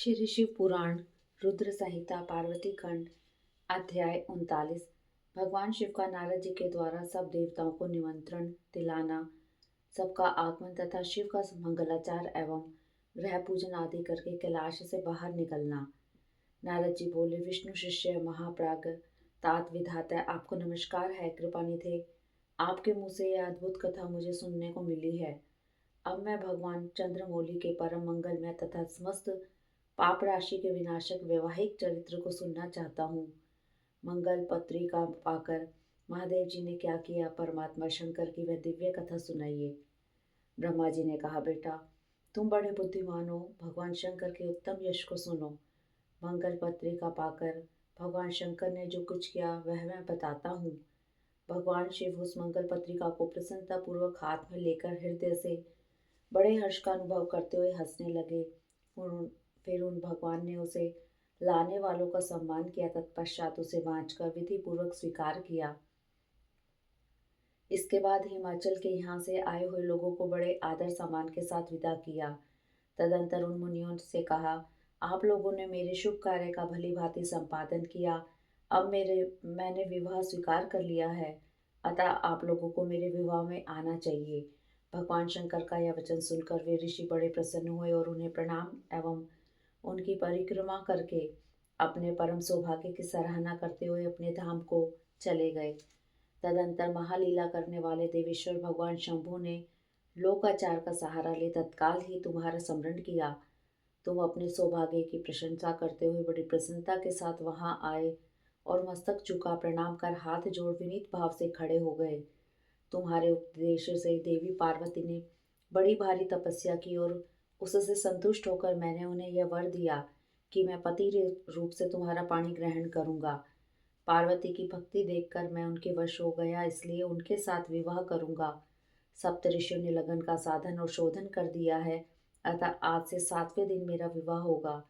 श्री शिव पुराण रुद्र संहिता पार्वती खंड अध्याय 39। भगवान शिव का नारद जी के द्वारा सब देवताओं को निमंत्रण दिलाना, सबका आगमन तथा शिव का मंगलाचार एवं ग्रह पूजन आदि करके कैलाश से बाहर निकलना। नारद जी बोले, विष्णु शिष्य महाप्राग तात विधाता, आपको नमस्कार है। कृपा निधे, आपके मुँह से यह अद्भुत कथा मुझे सुनने को मिली है। अब मैं भगवान चंद्रमौली के परम मंगलमय तथा समस्त पाप राशि के विनाशक वैवाहिक चरित्र को सुनना चाहता हूँ। मंगल पत्रिका पाकर महादेव जी ने क्या किया, परमात्मा शंकर की वह दिव्य कथा सुनाइए। ब्रह्मा जी ने कहा, बेटा तुम बड़े बुद्धिमान हो, भगवान शंकर के उत्तम यश को सुनो। मंगल पत्रिका पाकर भगवान शंकर ने जो कुछ किया वह मैं बताता हूँ। भगवान शिव उस मंगल पत्रिका को प्रसन्नतापूर्वक हाथ में लेकर हृदय से बड़े हर्ष का अनुभव करते हुए हंसने लगे। फिर उन भगवान ने उसे लाने वालों का सम्मान किया, तत्पश्चात उसे बांचकर विधि पूर्वक स्वीकार किया। इसके बाद हिमाचल के यहाँ से आए हुए लोगों को बड़े आदर सम्मान के साथ विदा किया। तदंतर उन मुनियों से कहा, आप लोगों ने मेरे शुभ कार्य का भली भांति संपादन किया। अब मैंने विवाह स्वीकार कर लिया है, अतः आप लोगों को मेरे विवाह में आना चाहिए। भगवान शंकर का यह वचन सुनकर वे ऋषि बड़े प्रसन्न हुए और उन्हें प्रणाम एवं उनकी परिक्रमा करके अपने परम सौभाग्य की सराहना करते हुए अपने धाम को चले गए। तदंतर महालीला करने वाले देवेश्वर भगवान शंभु ने लोकाचार का सहारा ले तत्काल ही तुम्हारा स्मरण किया। तुम अपने सौभाग्य की प्रशंसा करते हुए बड़ी प्रसन्नता के साथ वहां आए और मस्तक झुका प्रणाम कर हाथ जोड़ विनीत भाव से खड़े हो गए। तुम्हारे उपदेश से देवी पार्वती ने बड़ी भारी तपस्या की और उससे संतुष्ट होकर मैंने उन्हें यह वर दिया कि मैं पति रूप से तुम्हारा पाणी ग्रहण करूंगा। पार्वती की भक्ति देखकर मैं उनके वश हो गया, इसलिए उनके साथ विवाह करूंगा। सप्तऋषियों ने लगन का साधन और शोधन कर दिया है, अतः आज से 7वें दिन मेरा विवाह होगा।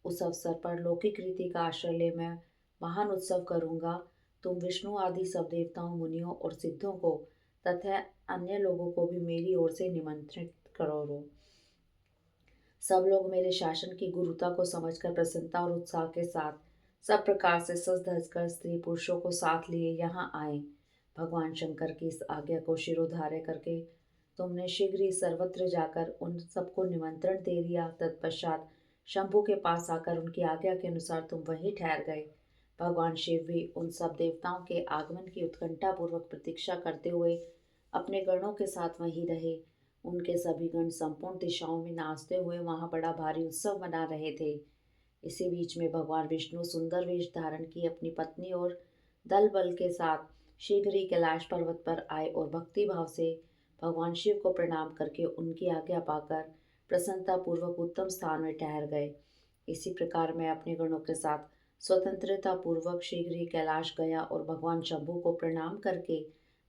उस अवसर पर लौकिक रीति का आश्रय ले मैं महान उत्सव करूंगा। तुम विष्णु आदि सब देवताओं, मुनियों और सिद्धों को तथा अन्य लोगों को भी मेरी ओर से निमंत्रित करो। सब लोग मेरे शासन की गुरुता को समझकर प्रसन्नता और उत्साह के साथ सब प्रकार से सज धज कर स्त्री पुरुषों को साथ लिए यहाँ आए। भगवान शंकर की इस आज्ञा को शिरोधार्य करके तुमने शीघ्र ही सर्वत्र जाकर उन सबको निमंत्रण दे दिया। तत्पश्चात शंभु के पास आकर उनकी आज्ञा के अनुसार तुम वहीं ठहर गए। भगवान शिव भी उन सब देवताओं के आगमन की उत्कंठा पूर्वक प्रतीक्षा करते हुए अपने गणों के साथ वहीं रहे। उनके सभी गण संपूर्ण दिशाओं में नाचते हुए वहां बड़ा भारी उत्सव मना रहे थे। इसी बीच में भगवान विष्णु सुंदर वेश धारण की अपनी पत्नी और दल बल के साथ शीघ्र ही कैलाश पर्वत पर आए और भक्ति भाव से भगवान शिव को प्रणाम करके उनकी आज्ञा पाकर प्रसन्नता पूर्वक उत्तम स्थान में ठहर गए। इसी प्रकार मैं अपने गणों के साथ स्वतंत्रता पूर्वक शीघ्र ही कैलाश गया और भगवान शंभु को प्रणाम करके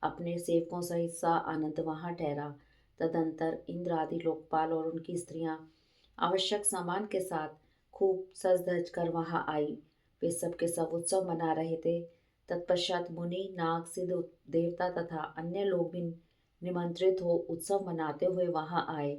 अपने सेवकों सहित सा आनंद वहां ठहरा। तदंतर इंद्र आदि लोकपाल और उनकी स्त्रियां आवश्यक सामान के साथ खूब सज धज कर वहां आई। वे सब के सब उत्सव मना रहे थे। तत्पश्चात मुनि, नाग, सिद्ध, देवता तथा अन्य लोग भी निमंत्रित हो उत्सव मनाते हुए वहां आए।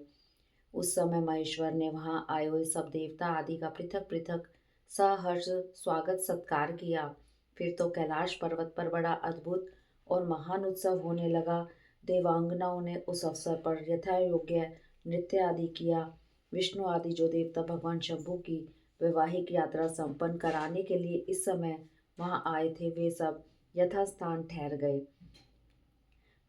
उस समय महेश्वर ने वहां आए हुए सब देवता आदि का पृथक पृथक सहर्ष स्वागत सत्कार किया। फिर तो कैलाश पर्वत पर बड़ा अद्भुत और महान उत्सव होने लगा। देवांगनाओं ने उस अवसर पर यथा योग्य नृत्य आदि किया। विष्णु आदि जो देवता भगवान शंभु की वैवाहिक यात्रा संपन्न कराने के लिए इस समय वहां आए थे, वे सब यथास्थान ठहर गए।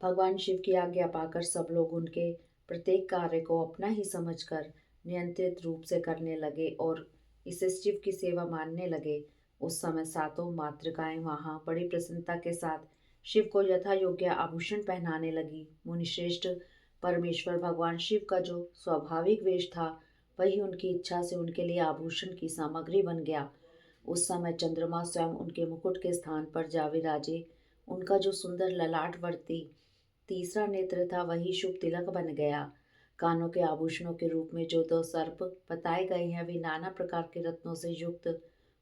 भगवान शिव की आज्ञा पाकर सब लोग उनके प्रत्येक कार्य को अपना ही समझकर नियंत्रित रूप से करने लगे और इसे शिव की सेवा मानने लगे। उस समय सातों मातृकाएं वहां बड़ी प्रसन्नता के साथ शिव को यथा योग्य आभूषण पहनाने लगी। मुनिश्रेष्ठ परमेश्वर भगवान शिव का जो स्वाभाविक वेश था वही उनकी इच्छा से उनके लिए आभूषण की सामग्री बन गया। उस समय चंद्रमा स्वयं उनके मुकुट के स्थान पर जा विराजे। उनका जो सुंदर ललाटवर्ती तीसरा नेत्र था वही शुभ तिलक बन गया। कानों के आभूषणों के रूप में जो 2 सर्प बताए गए हैं वे नाना प्रकार के रत्नों से युक्त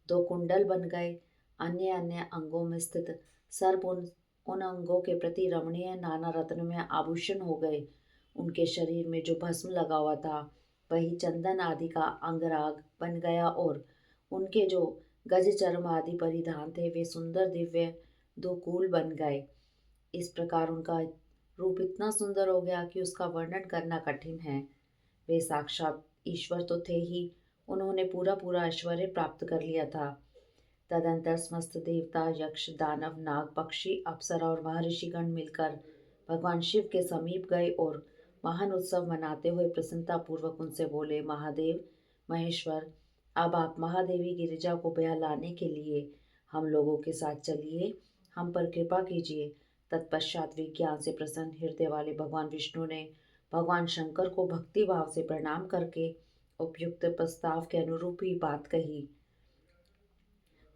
2 कुंडल बन गए। अन्य अन्य अंगों में स्थित सर्प उन अंगों के प्रति रमणीय नाना रत्न में आभूषण हो गए। उनके शरीर में जो भस्म लगा हुआ था वही चंदन आदि का अंगराग बन गया और उनके जो गज चर्म आदि परिधान थे वे सुंदर दिव्य दोकूल बन गए। इस प्रकार उनका रूप इतना सुंदर हो गया कि उसका वर्णन करना कठिन है। वे साक्षात ईश्वर तो थे ही, उन्होंने पूरा पूरा ऐश्वर्य प्राप्त कर लिया था। तदंतर समस्त देवता, यक्ष, दानव, नाग, पक्षी, अप्सरा और महर्षिगण मिलकर भगवान शिव के समीप गए और महान उत्सव मनाते हुए प्रसन्नता पूर्वक उनसे बोले, महादेव, महेश्वर, अब आप महादेवी गिरिजा को ब्याह लाने के लिए हम लोगों के साथ चलिए, हम पर कृपा कीजिए। तत्पश्चात विज्ञान से प्रसन्न हृदय वाले भगवान विष्णु ने भगवान शंकर को भक्ति भाव से प्रणाम करके उपयुक्त प्रस्ताव के अनुरूप ही बात कही।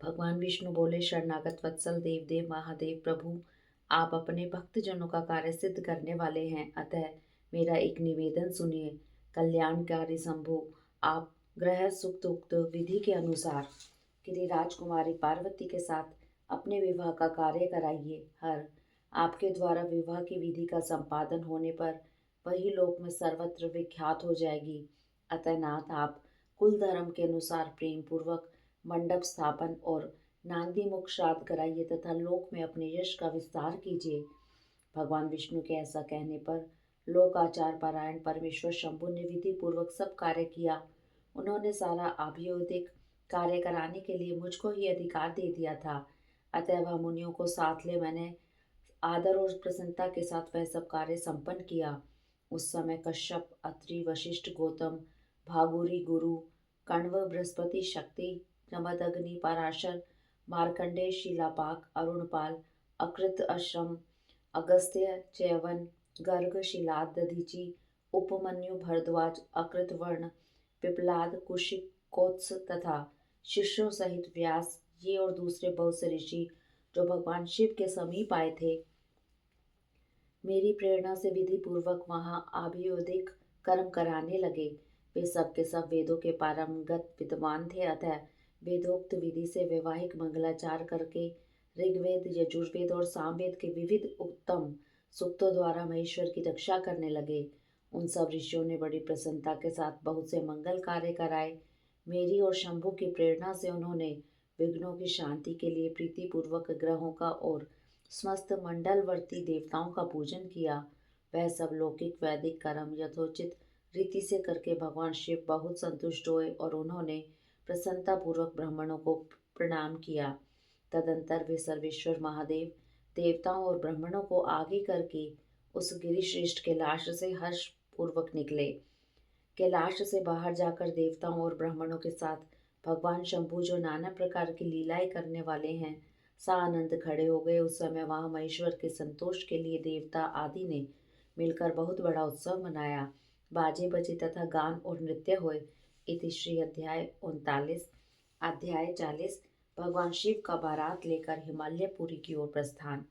भगवान विष्णु बोले, शरणागत वत्सल देव महादेव प्रभु, आप अपने भक्तजनों का कार्य सिद्ध करने वाले हैं, अतः मेरा एक निवेदन सुनिए। कल्याणकारी शंभु, आप ग्रह सुक्त उक्त विधि के अनुसार गिरिराज कुमारी पार्वती के साथ अपने विवाह का कार्य कराइए। हर आपके द्वारा विवाह की विधि का संपादन होने पर वही लोक में सर्वत्र विख्यात हो जाएगी। अतः नाथ, आप कुल धर्म के अनुसार प्रेम पूर्वक मंडप स्थापन और नांदी मुख श्राद्ध कराइए तथा लोक में अपने यश का विस्तार कीजिए। भगवान विष्णु के ऐसा कहने पर लोकाचार पारायण परमेश्वर शंभु ने विधि पूर्वक सब कार्य किया। उन्होंने सारा आभियोदिक कार्य कराने के लिए मुझको ही अधिकार दे दिया था, अतः वह मुनियों को साथ ले मैंने आदर और प्रसन्नता के साथ वह सब कार्य संपन्न किया। उस समय कश्यप, अत्रि, वशिष्ठ, गौतम, भागुरी, गुरु, कण्व, बृहस्पति, शक्ति, जमदग्नि, पराशर, मार्कंडेय, शिलापाक, अरुणपाल, अकृत अश्रम, अगस्त्य, च्यवन, गर्ग, शिलाद, दधीचि, उपमन्यु, भरद्वाज, अकृतवर्ण, पिपलाद, कुशिक, कोत्स तथा शिष्यों सहित व्यास, ये और दूसरे बहुत से ऋषि जो भगवान शिव के समीप आए थे, मेरी प्रेरणा से विधि पूर्वक वहां आभियोदिक कर्म कराने लगे। वे सब के सब वेदों के पारंगत विद्वान थे, अतः वेदोक्त विधि से वैवाहिक मंगलाचार करके ऋग्वेद, यजुर्वेद और सामवेद के विविध उत्तम सूक्तों द्वारा महेश्वर की रक्षा करने लगे। उन सब ऋषियों ने बड़ी प्रसन्नता के साथ बहुत से मंगल कार्य कराए। मेरी और शंभु की प्रेरणा से उन्होंने विघ्नों की शांति के लिए प्रीतिपूर्वक ग्रहों का और समस्त मंडलवर्ती देवताओं का पूजन किया। वह सब लौकिक वैदिक कर्म यथोचित रीति से करके भगवान शिव बहुत संतुष्ट हुए और उन्होंने प्रसन्नता पूर्वक ब्राह्मणों को प्रणाम किया। तदंतर वे सर्वेश्वर महादेव देवताओं और ब्राह्मणों को आगे करके उस गिरिश्रेष्ठ कैलाश से हर्ष पूर्वक निकले। कैलाश से बाहर जाकर देवताओं और ब्राह्मणों के साथ भगवान शंभु जो नाना प्रकार की लीलाएं करने वाले हैं सानंद खड़े हो गए। उस समय वहां महेश्वर के संतोष के लिए देवता आदि ने मिलकर बहुत बड़ा उत्सव मनाया। बाजे बजे तथा गान और नृत्य हुए। इति श्री अध्याय 40 भगवान शिव का बारात लेकर हिमालयपुरी की ओर प्रस्थान।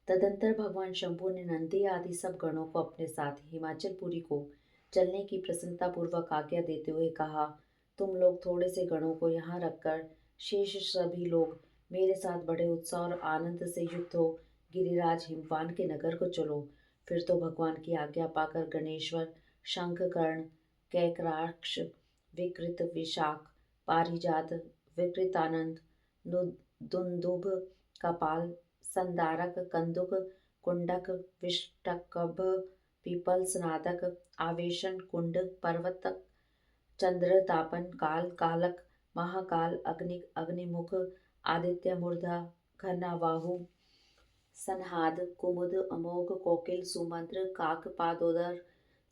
तदंतर भगवान शंभु ने नंदी आदि सब गणों को अपने साथ हिमाचलपुरी को चलने की प्रसन्नता पूर्वक आज्ञा देते हुए कहा, तुम लोग थोड़े से गणों को यहाँ रखकर शेष सभी लोग मेरे साथ बड़े उत्साह और आनंद से युक्त हो गिरिराज हिमवान के नगर को चलो। फिर तो भगवान की आज्ञा पाकर गणेश्वर, शंखकर्ण, कैकराक्ष, विकृत, विशाख, पारिजात, विकृतानंद, दुंदुभ, कपाल, संदारक, कंदुक, कुंडक, विष्टकभ, पीपल, स्नादक, आवेशन, कुंड, पर्वतक, चंद्रतापन, काल, कालक, महाकाल, अग्निमुख, आदित्य, मूर्धा, घनावाहु, संहाद, कुमुद, अमोघ, कोकिल, सुमंत्र, काक, पादोदर,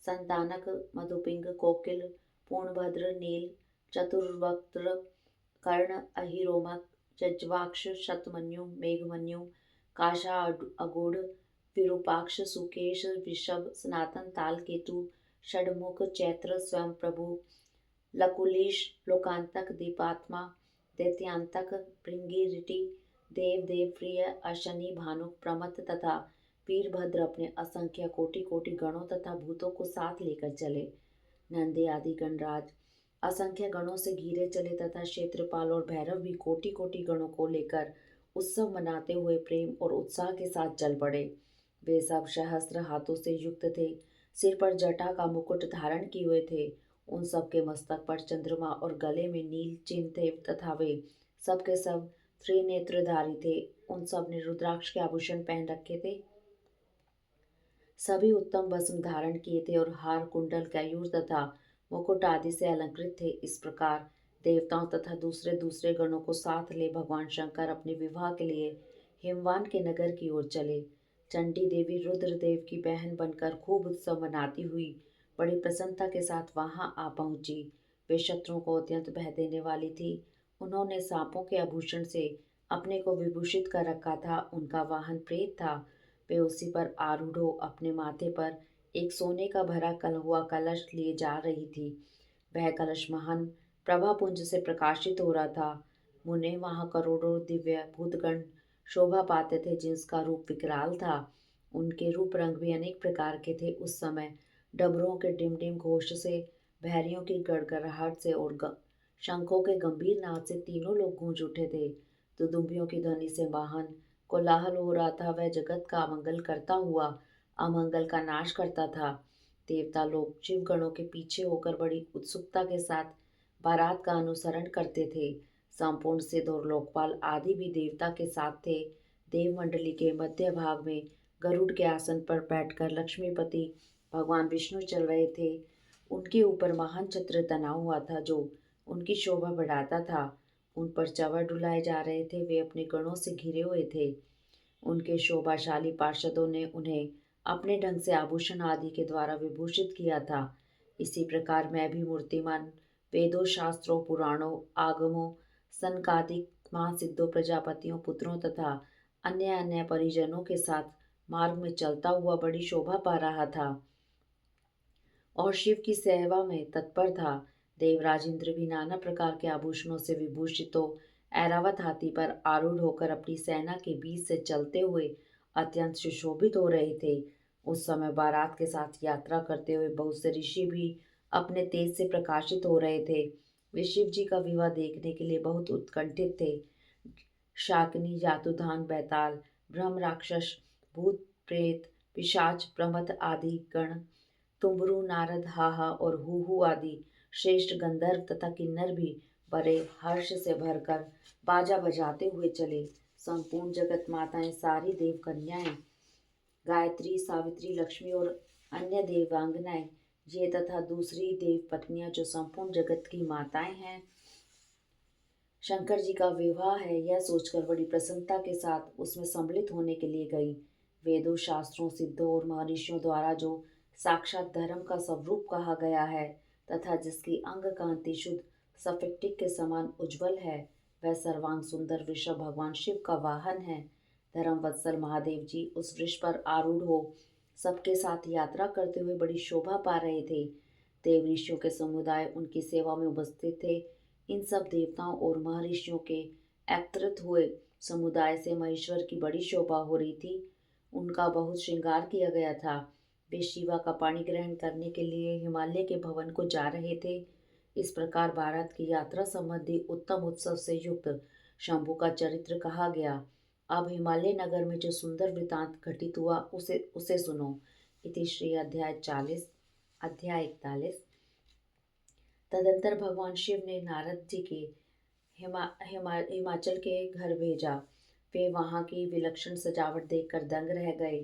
संतानक, मधुपिंग, कोकिल, पूर्णभद्र, नील, चतुर्वक्त्र, कर्ण, अहिरोमक, जज्वाक्ष, शतमन्यु, मेघमन्यु, काशा, अगूढ़, विरूपाक्ष, सुकेश, वृषभ, सनातन, ताल, केतु, षडमुख, चैत्र, स्वयं प्रभु, लकुलीश, लोकांतक, दीपात्मा, दैत्यांतक, भृंगी, ऋटि, देव देव प्रिय, अशनि, भानुक, प्रमथ तथा वीरभद्र अपने असंख्य कोटि कोटि गणों तथा भूतों को साथ लेकर चले। नंदे आदि गणराज असंख्य गणों से घिरे चले तथा क्षेत्रपाल और भैरव भी कोटि कोटि गणों को लेकर उत्सव मनाते हुए प्रेम और उत्साह के साथ चल पड़े। वे सब सहस्त्र हाथों से युक्त थे। सिर पर जटा का मुकुट धारण किए हुए थे। उन सब के मस्तक पर चंद्रमा और गले में नील चिन्ह थे तथा वे सबके सब त्रिनेत्रधारी थे। उन सब ने रुद्राक्ष के आभूषण पहन रखे थे। सभी उत्तम वस्त्र धारण किए थे और हार कुंडल कैयूर तथा मुकुट आदि से अलंकृत थे। इस प्रकार देवताओं तथा दूसरे दूसरे गणों को साथ ले भगवान शंकर अपने विवाह के लिए हिमवान के नगर की ओर चले। चंडी देवी रुद्रदेव की बहन बनकर खूब उत्सव मनाती हुई बड़ी प्रसन्नता के साथ वहां आ पहुंची। वे शत्रुओं को अत्यंत बह देने वाली थी। उन्होंने सांपों के आभूषण से अपने को विभूषित कर रखा था। उनका वाहन प्रेत था। वे उसी पर आरूढ़ हो अपने माथे पर एक सोने का भरा हुआ कलश लिए जा रही थी। वह कलश महान प्रभापुंज से प्रकाशित हो रहा था। मुने वहां करोड़ों दिव्य भूतगण शोभा पाते थे जिसका रूप विकराल था। उनके रूप रंग भी अनेक प्रकार के थे। उस समय डमरुओं के डिमडिम घोष से, भैरियों की गड़गड़ाहट से और शंखों के गंभीर नाद से तीनों लोग गूंज उठे थे। दुदुम्बियों की ध्वनि से वाहन कोलाहल हो रहा था। वह जगत का अमंगल करता हुआ अमंगल का नाश करता था। देवता लोग शिव गणों के पीछे होकर बड़ी उत्सुकता के साथ बारात का अनुसरण करते थे। संपूर्ण सिद्ध और लोकपाल आदि भी देवता के साथ थे। देवमंडली के मध्य भाग में गरुड़ के आसन पर बैठकर लक्ष्मीपति भगवान विष्णु चल रहे थे। उनके ऊपर महान छत्र तना हुआ था जो उनकी शोभा बढ़ाता था। उन पर चवर डुलाए जा रहे थे। वे अपने गणों से घिरे हुए थे। उनके शोभाशाली पार्षदों ने उन्हें अपने ढंग से आभूषण आदि के द्वारा विभूषित किया था। इसी प्रकार मैं भी मूर्तिमान वेदों शास्त्रों पुराणों आगमों सनकादिक महासिद्धों प्रजापतियों पुत्रों तथा अन्य अन्य परिजनों के साथ मार्ग में चलता हुआ बड़ी शोभा पा रहा था और शिव की सेवा में तत्पर था। देवराज इंद्र भी नाना प्रकार के आभूषणों से विभूषित हो ऐरावत हाथी पर आरूढ़ होकर अपनी सेना के बीच से चलते हुए अत्यंत सुशोभित हो रहे थे। उस समय बारात के साथ यात्रा करते हुए बहुत से ऋषि भी अपने तेज से प्रकाशित हो रहे थे। वे शिव जी का विवाह देखने के लिए बहुत उत्कंठित थे। शाकिनी जातुधान बैताल ब्रह्म राक्षस भूत प्रेत पिशाच प्रमथ आदि गण तुम्बरु नारद हाहा और हूहू आदि श्रेष्ठ गंधर्व तथा किन्नर भी बड़े हर्ष से भरकर बाजा बजाते हुए चले। संपूर्ण जगत माताएं सारी देव कन्याएं गायत्री सावित्री लक्ष्मी और अन्य देवांगनाएं ये तथा दूसरी देव पत्नियां जो संपूर्ण जगत की माताएं हैं शंकर जी का विवाह है यह सोचकर बड़ी प्रसन्नता के साथ उसमें सम्मिलित होने के लिए गई। वेदों शास्त्रों सिद्धों और महर्षियों द्वारा जो साक्षात धर्म का स्वरूप कहा गया है तथा जिसकी अंग कांति शुद्ध सफेक्टिक के समान उज्जवल है वह सर्वांग सुंदर वृषभ भगवान शिव का वाहन है। धर्म वत्सल महादेव जी उस वृक्ष पर आरूढ़ हो सबके साथ यात्रा करते हुए बड़ी शोभा पा रहे थे। देव ऋषियों के समुदाय उनकी सेवा में उपस्थित थे। इन सब देवताओं और महर्षियों के एकत्रित हुए समुदाय से महेश्वर की बड़ी शोभा हो रही थी। उनका बहुत श्रृंगार किया गया था। वे शिवा का पाणी ग्रहण करने के लिए हिमालय के भवन को जा रहे थे। इस प्रकार भारत की यात्रा संबंधी उत्तम उत्सव से युक्त शंभु का चरित्र कहा गया। अब हिमालय नगर में जो सुंदर वृतांत घटित हुआ उसे उसे सुनो। इति श्री अध्याय 40 अध्याय 41। तदंतर भगवान शिव ने नारद जी के हिमाचल के घर भेजा। वे वहां की विलक्षण सजावट देखकर दंग रह गए।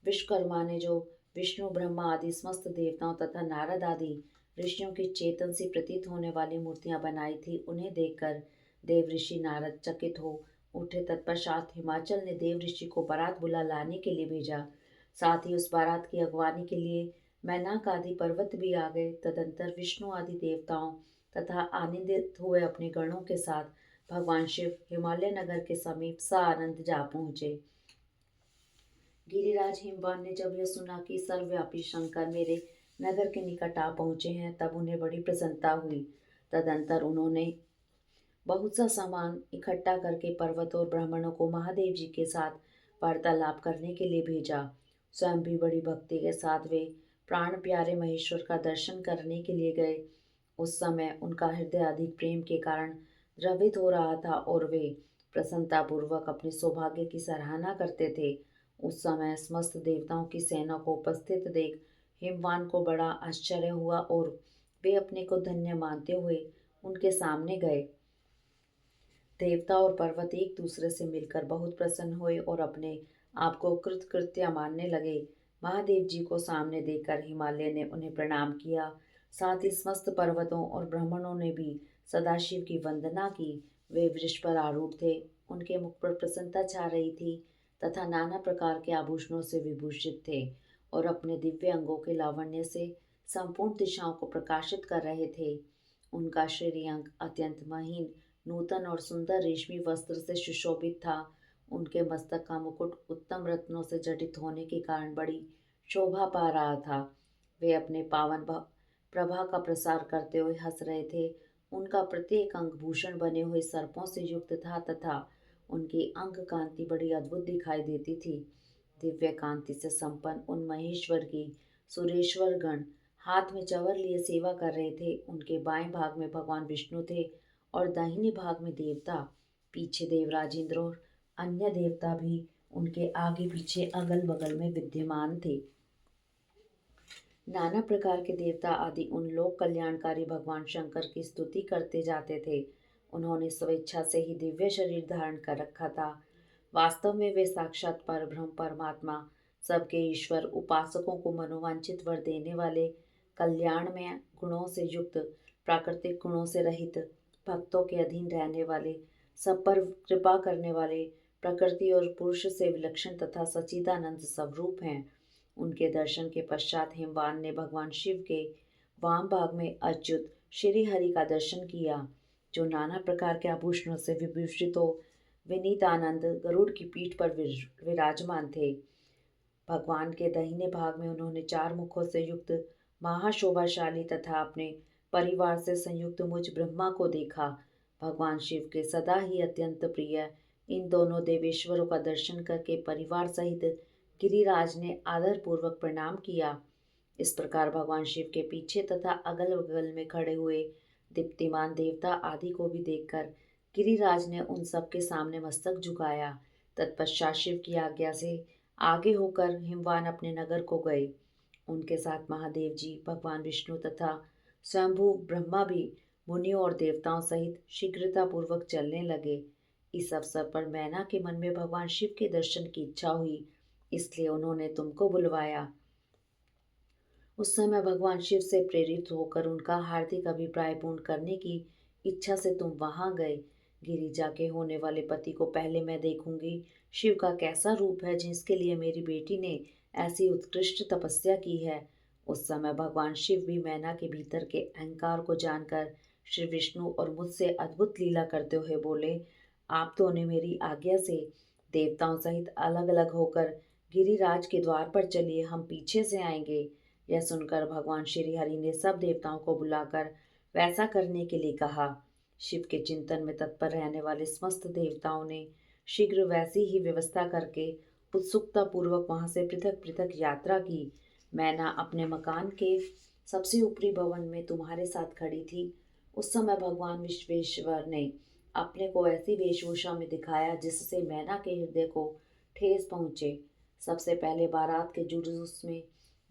विश्वकर्मा ने जो विष्णु ब्रह्मा आदि समस्त देवताओं तथा नारद आदि ऋषियों की चेतन से प्रतीत होने वाली मूर्तियां बनाई थी उन्हें देखकर देव ऋषि नारद चकित हो उठे। तत्पश्चात हिमाचल ने देव ऋषि को बारात बुला लाने के लिए भेजा। साथ ही उस बारात की अगवानी के लिए मैनाक आदि पर्वत भी आ गए। तदंतर विष्णु आदि देवताओं तथा आनंदित हुए अपने गणों के साथ भगवान शिव हिमालय नगर के समीप सानंद जा पहुंचे। गिरिराज हिमवान ने जब यह सुना कि सर्वव्यापी शंकर मेरे नगर के निकट आ पहुंचे हैं तब उन्हें बड़ी प्रसन्नता हुई। तदंतर उन्होंने बहुत सा सामान इकट्ठा करके पर्वत और ब्राह्मणों को महादेव जी के साथ वार्तालाप करने के लिए भेजा। स्वयं भी बड़ी भक्ति के साथ वे प्राण प्यारे महेश्वर का दर्शन करने के लिए गए। उस समय उनका हृदय अधिक प्रेम के कारण द्रवित हो रहा था और वे प्रसन्नतापूर्वक अपने सौभाग्य की सराहना करते थे। उस समय समस्त देवताओं की सेना को उपस्थित देख हिमवान को बड़ा आश्चर्य हुआ और वे अपने को धन्य मानते हुए उनके सामने गए। देवता और पर्वत एक दूसरे से मिलकर बहुत प्रसन्न हुए और अपने आप को कृतकृत्य मानने लगे। महादेव जी को सामने देखकर हिमालय ने उन्हें प्रणाम किया। साथ ही समस्त पर्वतों और ब्राह्मणों ने भी सदाशिव की वंदना की। वे वृक्ष पर आरूढ़ थे, उनके मुख पर प्रसन्नता छा रही थी तथा नाना प्रकार के आभूषणों से विभूषित थे और अपने दिव्य अंगों के लावण्य से संपूर्ण दिशाओं को प्रकाशित कर रहे थे। उनका श्रीअंग अत्यंत महीन, नूतन और सुंदर रेशमी वस्त्र से सुशोभित था। उनके मस्तक का मुकुट उत्तम रत्नों से जटित होने के कारण बड़ी शोभा पा रहा था। वे अपने प्रभा का प्रसार करते हुए हंस रहे थे। उनका प्रत्येक अंग भूषण बने हुए सर्पों से युक्त था तथा उनकी अंग कांति बड़ी अद्भुत दिखाई देती थी। दिव्य कांति से संपन्न उन महेश्वर की सुरेश्वर गण हाथ में चंवर लिए सेवा कर रहे थे। उनके बाएं भाग में भगवान विष्णु थे और दाहिने भाग में देवता। पीछे देवराज इंद्र और अन्य देवता भी उनके आगे पीछे अगल बगल में विद्यमान थे। नाना प्रकार के देवता आदि उन लोक कल्याणकारी भगवान शंकर की स्तुति करते जाते थे। उन्होंने स्वेच्छा से ही दिव्य शरीर धारण कर रखा था। वास्तव में वे साक्षात परब्रह्म परमात्मा, सबके ईश्वर, उपासकों को मनोवांछित वर देने वाले, कल्याणमय गुणों से युक्त, प्राकृतिक गुणों से रहित, भक्तों के अधीन रहने वाले, सब पर कृपा करने वाले, प्रकृति और पुरुष से विलक्षण तथा सच्चिदानंद स्वरूप हैं। उनके दर्शन के पश्चात हिमवान ने भगवान शिव के वाम भाग में अच्युत श्री हरि का दर्शन किया, जो नाना प्रकार के आभूषणों से विभूषित हो विनीत आनंद गरुड़ की पीठ पर विराजमान थे। भगवान के दाहिने भाग में उन्होंने चार मुखों से युक्त महाशोभाशाली तथा अपने परिवार से संयुक्त मुझ ब्रह्मा को देखा। भगवान शिव के सदा ही अत्यंत प्रिय इन दोनों देवेश्वरों का दर्शन करके परिवार सहित गिरिराज ने आदर पूर्वक प्रणाम किया। इस प्रकार भगवान शिव के पीछे तथा अगल बगल में खड़े हुए दीप्तिमान देवता आदि को भी देखकर गिरिराज ने उन सब के सामने मस्तक झुकाया। तत्पश्चात शिव की आज्ञा से आगे होकर हिमवान अपने नगर को गए। उनके साथ महादेव जी, भगवान विष्णु तथा स्वयंभू ब्रह्मा भी मुनियों और देवताओं सहित शीघ्रतापूर्वक चलने लगे। इस अवसर पर मैना के मन में भगवान शिव के दर्शन की इच्छा हुई, इसलिए उन्होंने तुमको बुलवाया। उस समय भगवान शिव से प्रेरित होकर उनका हार्दिक अभिप्राय पूर्ण करने की इच्छा से तुम वहां गए। गिरिजा के होने वाले पति को पहले मैं देखूंगी। शिव का कैसा रूप है जिसके लिए मेरी बेटी ने ऐसी उत्कृष्ट तपस्या की है। उस समय भगवान शिव भी मैना के भीतर के अहंकार को जानकर श्री विष्णु और मुझसे अद्भुत लीला करते हुए बोले, आप दोनों ने मेरी आज्ञा से देवताओं सहित अलग अलग होकर गिरिराज के द्वार पर चलिए, हम पीछे से आएंगे। यह सुनकर भगवान श्री हरि ने सब देवताओं को बुलाकर वैसा करने के लिए कहा। शिव के चिंतन में तत्पर रहने वाले समस्त देवताओं ने शीघ्र वैसी ही व्यवस्था करके उत्सुकता पूर्वक वहां से पृथक पृथक यात्रा की। मैना अपने मकान के सबसे ऊपरी भवन में तुम्हारे साथ खड़ी थी। उस समय भगवान विश्वेश्वर ने अपने को ऐसी वेशभूषा में दिखाया जिससे मैना के हृदय को ठेस पहुँचे। सबसे पहले बारात के जुलूस में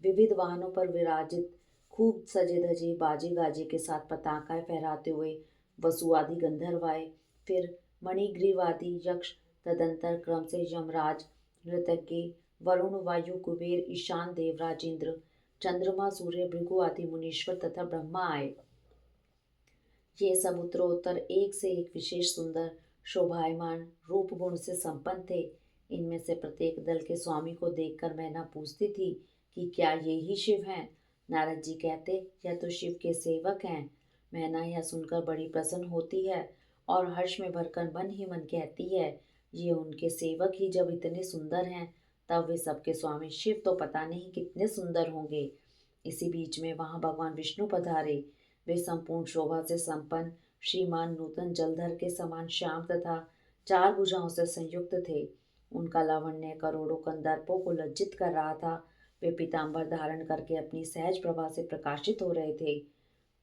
विविध वाहनों पर विराजित खूब सजे धजे बाजे गाजे के साथ पताकाएं फहराते हुए वसु आदि गंधर्व आए। फिर मणिग्रीवादी यक्ष, तदंतर क्रम से यमराज, नृतज्ञ, वरुण, वायु, कुबेर, ईशान, देवराज इंद्र, चंद्रमा, सूर्य, भृगु आदि मुनीश्वर तथा ब्रह्मा आए। ये सब उत्तरोत्तर एक से एक विशेष सुंदर शोभायमान रूप गुण से संपन्न थे। इनमें से प्रत्येक दल के स्वामी को देखकर मैना पूछती थी कि क्या ये ही शिव हैं? नारद जी कहते, यह तो शिव के सेवक हैं। मैना यह सुनकर बड़ी प्रसन्न होती है और हर्ष में भरकर मन ही मन कहती है, ये उनके सेवक ही जब इतने सुंदर हैं, तब वे सबके स्वामी शिव तो पता नहीं कितने सुंदर होंगे। इसी बीच में वहां भगवान विष्णु पधारे। वे संपूर्ण शोभा से संपन्न श्रीमान नूतन जलधर के समान श्याम तथा चार भुजाओं से संयुक्त थे। उनका लावण्य करोड़ों कंदर्पों को लज्जित कर रहा था। वे पीतांबर धारण करके अपनी सहज प्रभा से प्रकाशित हो रहे थे।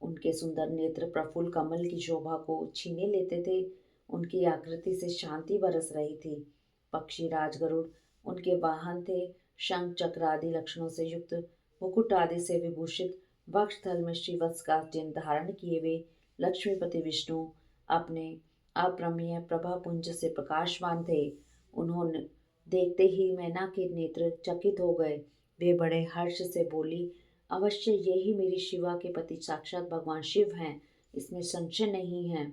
उनके सुंदर नेत्र प्रफुल्ल कमल की शोभा को छीने लेते थे। उनकी आकृति से शांति बरस रही थी। पक्षी राजगरुड़ उनके वाहन थे। शंख चक्र आदि लक्षणों से युक्त मुकुट आदि से विभूषित वक्षस्थल में श्रीवत्स का चिन्ह धारण किए वे लक्ष्मीपति विष्णु अपने अप्रमेय प्रभा पुंज से प्रकाशमान थे। उन्होंने देखते ही मैना के नेत्र चकित हो गए। वे बड़े हर्ष से बोली, अवश्य यही मेरी शिवा के पति साक्षात भगवान शिव हैं, इसमें संशय नहीं है।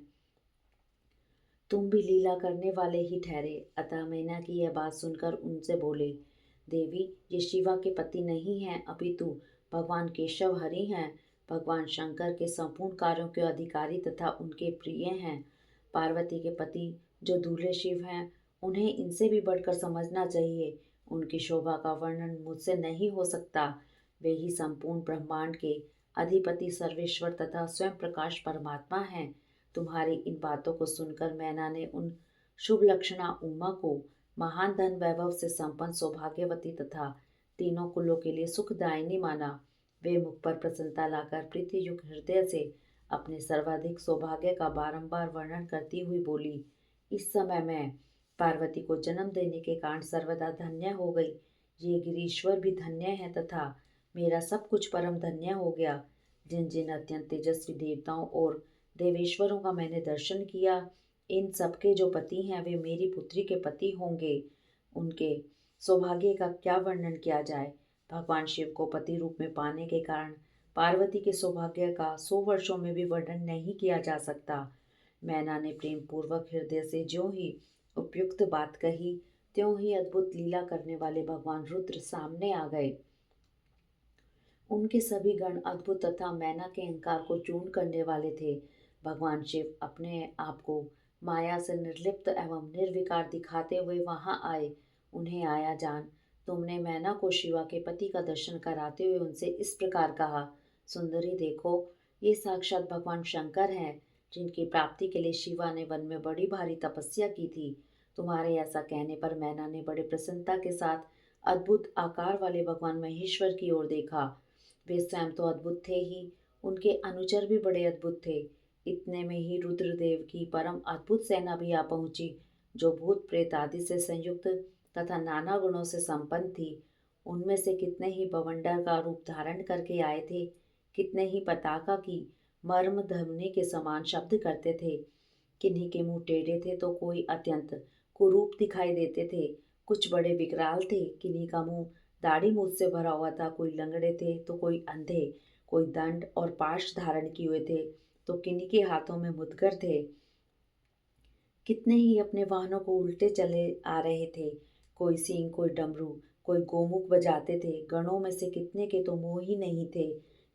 तुम भी लीला करने वाले ही ठहरे। अतः मैना की यह बात सुनकर उनसे बोले, देवी ये शिवा के पति नहीं हैं, अपितु भगवान केशव हरि हैं। भगवान शंकर के संपूर्ण कार्यों के अधिकारी तथा उनके प्रिय हैं। पार्वती के पति जो दूल्हे शिव हैं, उन्हें इनसे भी बढ़कर समझना चाहिए। उनकी शोभा का वर्णन मुझसे नहीं हो सकता। वे ही संपूर्ण ब्रह्मांड के अधिपति सर्वेश्वर तथा स्वयं प्रकाश परमात्मा हैं। तुम्हारी इन बातों को सुनकर मैना ने उन शुभ लक्षणा उमा को महान धन वैभव से संपन्न सौभाग्यवती तथा तीनों कुलों के लिए सुखदायिनी माना। वे मुख पर प्रसन्नता लाकर प्रीतियुक्त हृदय से अपने सर्वाधिक सौभाग्य का बारंबार वर्णन करती हुई बोली, इस समय मैं पार्वती को जन्म देने के कारण सर्वदा धन्य हो गई। ये गिरीश्वर भी धन्य है तथा मेरा सब कुछ परम धन्य हो गया। जिन जिन अत्यंत तेजस्वी देवताओं और देवेश्वरों का मैंने दर्शन किया, इन सबके जो पति हैं वे मेरी पुत्री के पति होंगे। उनके सौभाग्य का क्या वर्णन किया जाए। भगवान शिव को पति रूप में पाने के कारण पार्वती के सौभाग्य का 100 वर्षों में भी वर्णन नहीं किया जा सकता। मैना ने प्रेम पूर्वक हृदय से ज्यों ही उपयुक्त बात कही, त्यों ही अद्भुत लीला करने वाले भगवान रुद्र सामने आ गए। उनके सभी गण अद्भुत तथा मैना के अहंकार को चूर्ण करने वाले थे। भगवान शिव अपने आप को माया से निर्लिप्त एवं निर्विकार दिखाते हुए वहां आए। उन्हें आया जान तुमने मैना को शिवा के पति का दर्शन कराते हुए उनसे इस प्रकार कहा, सुंदरी देखो, ये साक्षात भगवान शंकर हैं, जिनकी प्राप्ति के लिए शिवा ने वन में बड़ी भारी तपस्या की थी। तुम्हारे ऐसा कहने पर मैना ने बड़े प्रसन्नता के साथ अद्भुत आकार वाले भगवान महेश्वर की ओर देखा। वे स्वयं तो अद्भुत थे ही, उनके अनुचर भी बड़े अद्भुत थे। इतने में ही रुद्रदेव की परम अद्भुत सेना भी आ पहुंची, जो भूत प्रेत आदि से संयुक्त तथा नाना गुणों से संपन्न थी। उनमें से कितने ही बवंडर का रूप धारण करके आए थे, कितने ही पताका की मर्म ध्वनि के समान शब्द करते थे। किन्हीं के मुंह टेढ़े थे तो कोई अत्यंत कुरूप दिखाई देते थे। कुछ बड़े विकराल थे, किन्हीं का मुंह दाढ़ी मूछ से भरा हुआ था, कोई लंगड़े थे तो कोई अंधे, कोई दंड और पाश धारण किए हुए थे तो किन्हीं के हाथों में मुदगर थे। कितने ही अपने वाहनों को उल्टे चले आ रहे थे, कोई सींग, कोई डमरू, कोई गोमुख बजाते थे। गणों में से कितने के तो मुंह ही नहीं थे,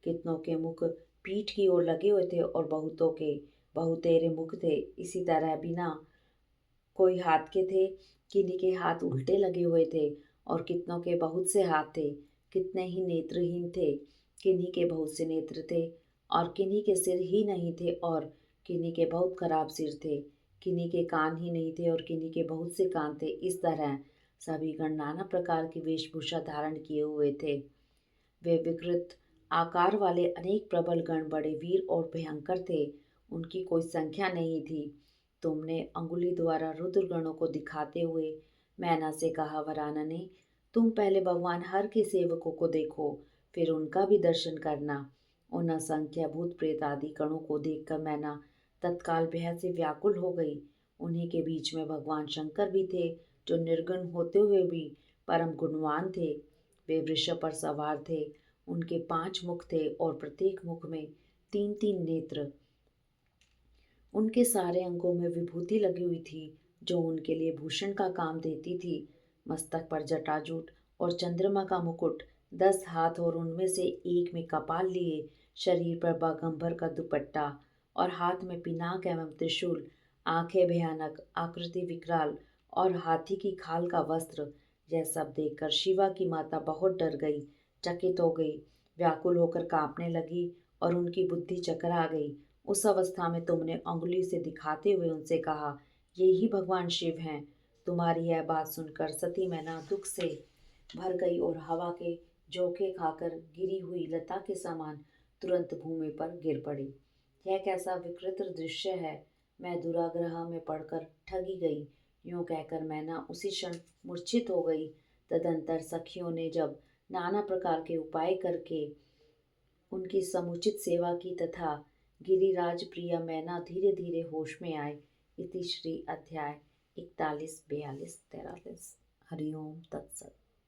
कितनों के मुख पीठ की ओर लगे हुए थे और बहुतों के बहुतेरे मुख थे। इसी तरह बिना कोई हाथ के थे, किन्हीं के हाथ उल्टे लगे हुए थे और कितनों के बहुत से हाथ थे। कितने ही नेत्रहीन थे, किन्हीं के बहुत से नेत्र थे और किन्हीं के सिर ही नहीं थे और किन्हीं के बहुत खराब सिर थे। किन्हीं के कान ही नहीं थे और किन्हीं के बहुत से कान थे। इस तरह सभी गण नाना प्रकार की वेशभूषा धारण किए हुए थे। वे विकृत आकार वाले अनेक प्रबल गण बड़े वीर और भयंकर थे, उनकी कोई संख्या नहीं थी। तुमने अंगुली द्वारा रुद्र गणों को दिखाते हुए मैना से कहा, वरानने तुम पहले भगवान हर के सेवकों को देखो, फिर उनका भी दर्शन करना। उन असंख्य भूत प्रेत आदि गणों को देखकर मैना तत्काल भय से व्याकुल हो गई। उन्हीं के बीच में भगवान शंकर भी थे, जो निर्गुण होते हुए भी परम गुणवान थे। वे वृषभ पर सवार थे, उनके 5 मुख थे और प्रत्येक मुख में 3-3 नेत्र। उनके सारे अंगों में विभूति लगी हुई थी, जो उनके लिए भूषण का काम देती थी। मस्तक पर जटाजूट और चंद्रमा का मुकुट, 10 हाथ और उनमें से एक में कपाल लिए, शरीर पर बागंबर का दुपट्टा और हाथ में पिनाक एवं त्रिशूल, आंखें भयानक, आकृति विकराल और हाथी की खाल का वस्त्र। यह सब देखकर शिवा की माता बहुत डर गई, चकित हो गई, व्याकुल होकर कांपने लगी और उनकी बुद्धि चकरा गई। उस अवस्था में तुमने अंगुली से दिखाते हुए उनसे कहा, ये ही भगवान शिव हैं। तुम्हारी यह बात सुनकर सती मैना दुख से भर गई और हवा के झोंके खाकर गिरी हुई लता के समान तुरंत भूमि पर गिर पड़ी। यह कैसा विकृत दृश्य है, मैं दुराग्रह में पड़कर ठगी गई। यूं कहकर मैना उसी क्षण मूर्छित हो गई। तदंतर सखियों ने जब नाना प्रकार के उपाय करके उनकी समुचित सेवा की तथा गिरिराज प्रिय मैना धीरे धीरे होश में आए। इति श्री अध्याय 41, 42, 43। हरिओम तत्सत।